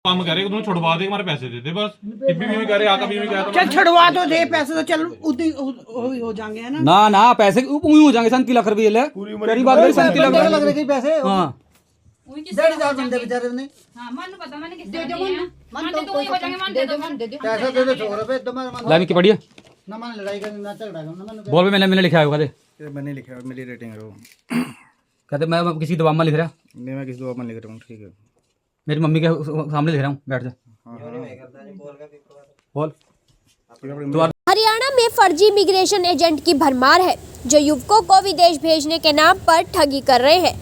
काम कह रहे तुम छुड़वा दे हमारे पैसे दे दे बस भी कह रहे आका भी कह चल छुड़वा तो दे पैसे तो चल उतनी हो जाएंगे है ना। ना ना पैसे ऊई हो जाएंगे 37 लाख रुपए ले तेरी बात करी 37 लाख लग रहे पैसे। हां 1.5 बंदे बेचारे ने। हां मन पता मैंने किस दे दो मन तो वही हो जाएंगे मन दे दो पैसा दे दो 100 रुपए तुम्हारा लाइन की बढ़िया ना मन लड़ाई करना ना झगड़ा करना मन बोल भी मैंने लिखा है कहते मैंने लिखा है मेरी रेटिंग है वो कहते मैं किसी दवा में लिख रहा नहीं मैं किसी दवा में लिख रहा हूँ ठीक है मेरी मम्मी के सामने लिख रहा हूँ बैठ जा बोल हरियाणा में फर्जी इमिग्रेशन एजेंट की भरमार है जो युवकों को विदेश भेजने के नाम पर ठगी कर रहे हैं।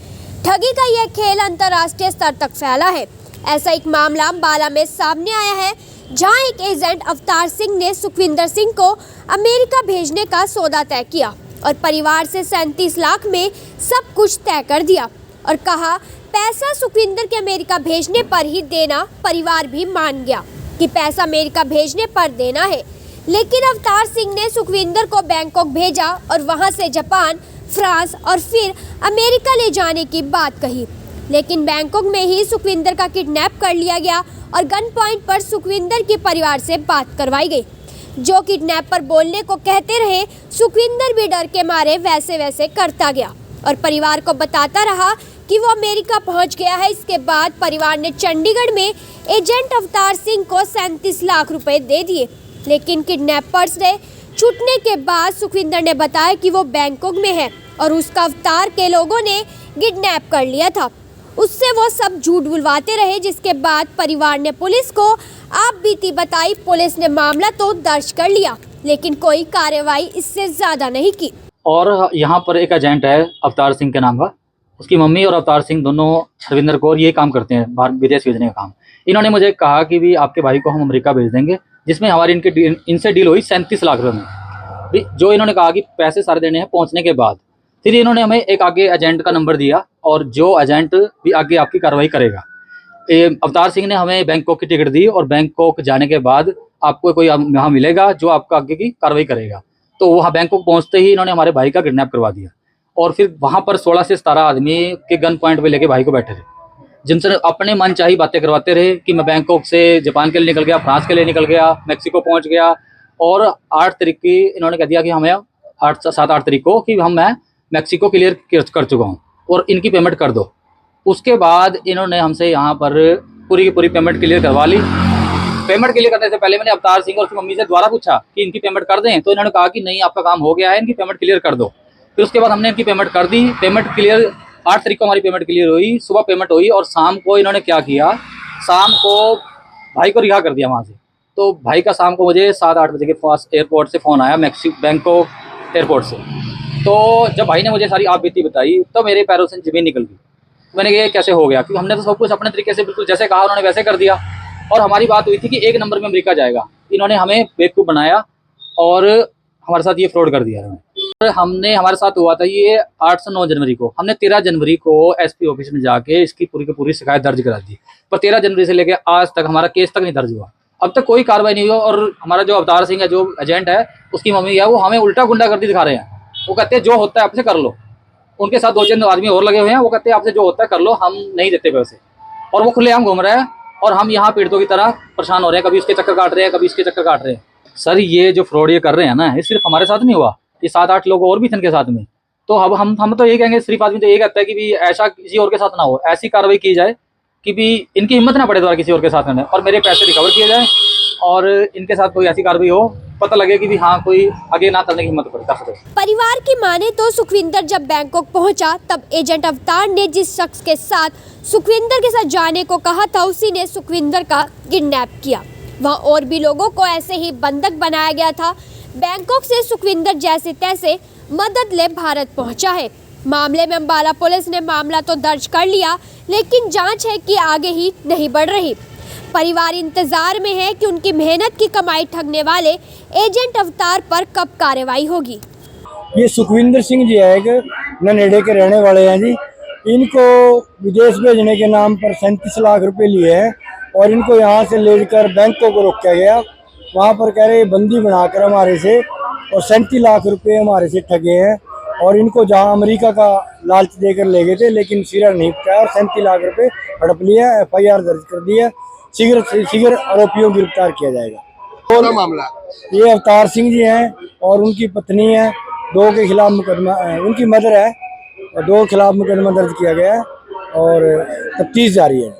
ठगी का यह खेल अंतर्राष्ट्रीय स्तर तक फैला है। ऐसा एक मामला अंबाला में सामने आया है जहां एक एजेंट अवतार सिंह ने सुखविंदर सिंह को अमेरिका भेजने का सौदा तय किया और परिवार से 37 लाख में सब कुछ तय कर दिया और कहा पैसा सुखविंदर के अमेरिका भेजने पर ही देना। परिवार भी मान गया कि पैसा अमेरिका भेजने पर देना है, लेकिन अवतार सिंह ने सुखविंदर को बैंकॉक भेजा और वहां से जापान, फ्रांस और फिर अमेरिका ले जाने की बात कही। लेकिन बैंकॉक में ही सुखविंदर का किडनैप कर लिया गया और गन पॉइंट पर सुखविंदर के परिवार से बात करवाई गई। जो किडनैपर बोलने को कहते रहे, सुखविंदर भी डर के मारे वैसे वैसे करता गया और परिवार को बताता रहा कि वो अमेरिका पहुंच गया है। इसके बाद परिवार ने चंडीगढ़ में एजेंट अवतार सिंह को 37 लाख रुपए दे दिए, लेकिन किडनैपर्स ने छूटने के बाद सुखविंदर ने बताया कि वो बैंकॉक में है और उसका अवतार के लोगों ने किडनैप कर लिया था। उससे वो सब झूठ बुलवाते रहे, जिसके बाद परिवार ने पुलिस को आप बीती बताई। पुलिस ने मामला तो दर्ज कर लिया, लेकिन कोई कार्रवाई इससे ज्यादा नहीं की। और यहाँ पर एक एजेंट है अवतार सिंह के नाम का, उसकी मम्मी और अवतार सिंह दोनों रविंदर कौर ये काम करते हैं, बाहर विदेश भेजने का काम। इन्होंने मुझे कहा कि भी आपके भाई को हम अमेरिका भेज देंगे, जिसमें हमारी इनसे डील हुई 37 लाख रुपये में। जो इन्होंने कहा कि पैसे सारे देने हैं पहुंचने के बाद। फिर इन्होंने हमें एक आगे एजेंट का नंबर दिया और जो एजेंट भी आगे आपकी कार्रवाई करेगा। अवतार सिंह ने हमें बैंकॉक की टिकट दी और बैंकॉक जाने के बाद आपको कोई यहाँ मिलेगा जो आपका आगे की कार्रवाई करेगा। तो वहाँ बैंकॉक पहुँचते ही इन्होंने हमारे भाई का किडनैप करवा दिया और फिर वहाँ पर 16 से 17 आदमी के गन पॉइंट पे लेके भाई को बैठे थे, जिनसे अपने मन चाही बातें करवाते रहे कि मैं बैंकॉक से जापान के लिए निकल गया, फ्रांस के लिए निकल गया, मैक्सिको पहुँच गया। और 8 तारीख की इन्होंने कह दिया कि हमें 7-8 तारीख को कि मैं मैक्सिको क्लियर कर चुका हूँ और इनकी पेमेंट कर दो। उसके बाद इन्होंने हमसे यहाँ पर पूरी की पूरी पेमेंट क्लियर करवा ली। पेमेंट क्लियर करने से पहले मैंने अवतार सिंह और उसकी मम्मी से दोबारा पूछा कि इनकी पेमेंट कर दें, तो इन्होंने कहा कि नहीं आपका काम हो गया है, इनकी पेमेंट क्लियर कर दो। फिर उसके बाद हमने इनकी पेमेंट कर दी। पेमेंट क्लियर 8 तारीख को हमारी पेमेंट क्लियर हुई, सुबह पेमेंट हुई और शाम को इन्होंने क्या किया, शाम को भाई को रिहा कर दिया वहाँ से। तो भाई का शाम को मुझे 7-8 बजे के पास एयरपोर्ट से फ़ोन आया, बैंकॉक एयरपोर्ट से। तो जब भाई ने मुझे सारी आप बीती बताई तो मेरे पैरों से ज़मीन निकल गई। मैंने कहा ये कैसे हो गया, क्योंकि हमने तो सब कुछ अपने तरीके से बिल्कुल जैसे कहा उन्होंने वैसे कर दिया। और हमारी बात हुई थी कि 1 नंबर में अमेरिका जाएगा, इन्होंने हमें बेवकूफ़ बनाया और हमारे साथ ये फ्रॉड कर दिया। हमारे साथ हुआ था ये 8 से 9 जनवरी को। हमने 13 जनवरी को एसपी ऑफिस में जाके इसकी पूरी की पूरी शिकायत दर्ज करा दी, पर 13 जनवरी से लेकर आज तक हमारा केस तक नहीं दर्ज हुआ। अब तक कोई कार्रवाई नहीं हुई। और हमारा जो अवतार सिंह है, जो एजेंट है, उसकी मम्मी है, वो हमें उल्टा गुंडागर्दी दिखा रहे हैं। वो कहते हैं जो होता है आपसे कर लो। उनके साथ 2-3 आदमी और लगे हुए हैं, वो कहते हैं आपसे जो होता है कर लो, हम नहीं देते पैसे। और वो खुलेआम घूम रहे हैं और हम यहाँ पीड़ितों की तरह परेशान हो रहे हैं, कभी उसके चक्कर काट रहे हैं, कभी इसके चक्कर काट रहे हैं। सर ये जो फ्रॉड ये कर रहे हैं ना, ये सिर्फ हमारे साथ नहीं हुआ, ये 7-8 लोग और भी थे इनके साथ में। तो अब हम तो ये कहेंगे, सिर्फ आदमी तो ये कहता है कि भी ऐसा किसी और के साथ ना हो, ऐसी कार्रवाई की जाए कि भी इनकी हिम्मत ना पड़े दोबारा किसी और के साथ करने, और मेरे पैसे रिकवर किए जाए और इनके साथ कोई ऐसी कार्रवाई हो, पता लगे कि भी हाँ कोई आगे ना करने की हिम्मत पड़े। परिवार की माने तो सुखविंदर जब बैंकॉक पहुंचा तब एजेंट अवतार ने जिस शख्स के साथ सुखविंदर के साथ जाने को कहा था, उसी ने सुखविंदर का किडनैप किया। वहाँ और भी लोगों को ऐसे ही बंधक बनाया गया था। बैंकॉक से सुखविंदर जैसे तैसे मदद ले भारत पहुंचा है। मामले में अंबाला पुलिस ने मामला तो दर्ज कर लिया, लेकिन जांच है कि आगे ही नहीं बढ़ रही। परिवार इंतजार में है कि उनकी मेहनत की कमाई ठगने वाले एजेंट अवतार पर कब कार्रवाई होगी। ये सुखविंदर सिंह जी है, एक ननेड़े के रहने वाले हैं जी। इनको विदेश भेजने के नाम पर 37 लाख रुपए लिए हैं और इनको यहाँ से लेकर बैंकों को रोका गया। वहाँ पर कह रहे बंदी बनाकर हमारे से और 37 लाख रुपए हमारे से ठगे हैं और इनको जहाँ अमेरिका का लालच देकर ले गए थे, लेकिन सिरा नहीं पटाया और 37 लाख रुपए हड़प लिया। FIR दर्ज कर दी है शीघ्र आरोपियों को गिरफ्तार किया जाएगा। क्या मामला है? ये अवतार सिंह जी हैं और उनकी पत्नी है, दो के खिलाफ मुकदमा, उनकी मदर है और दो के खिलाफ मुकदमा दर्ज किया गया है और तफ्तीश जारी है।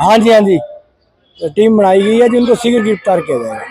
हाँ जी, टीम बनाई गई है जिनको शीघ्र गिरफ्तार किया जाएगा।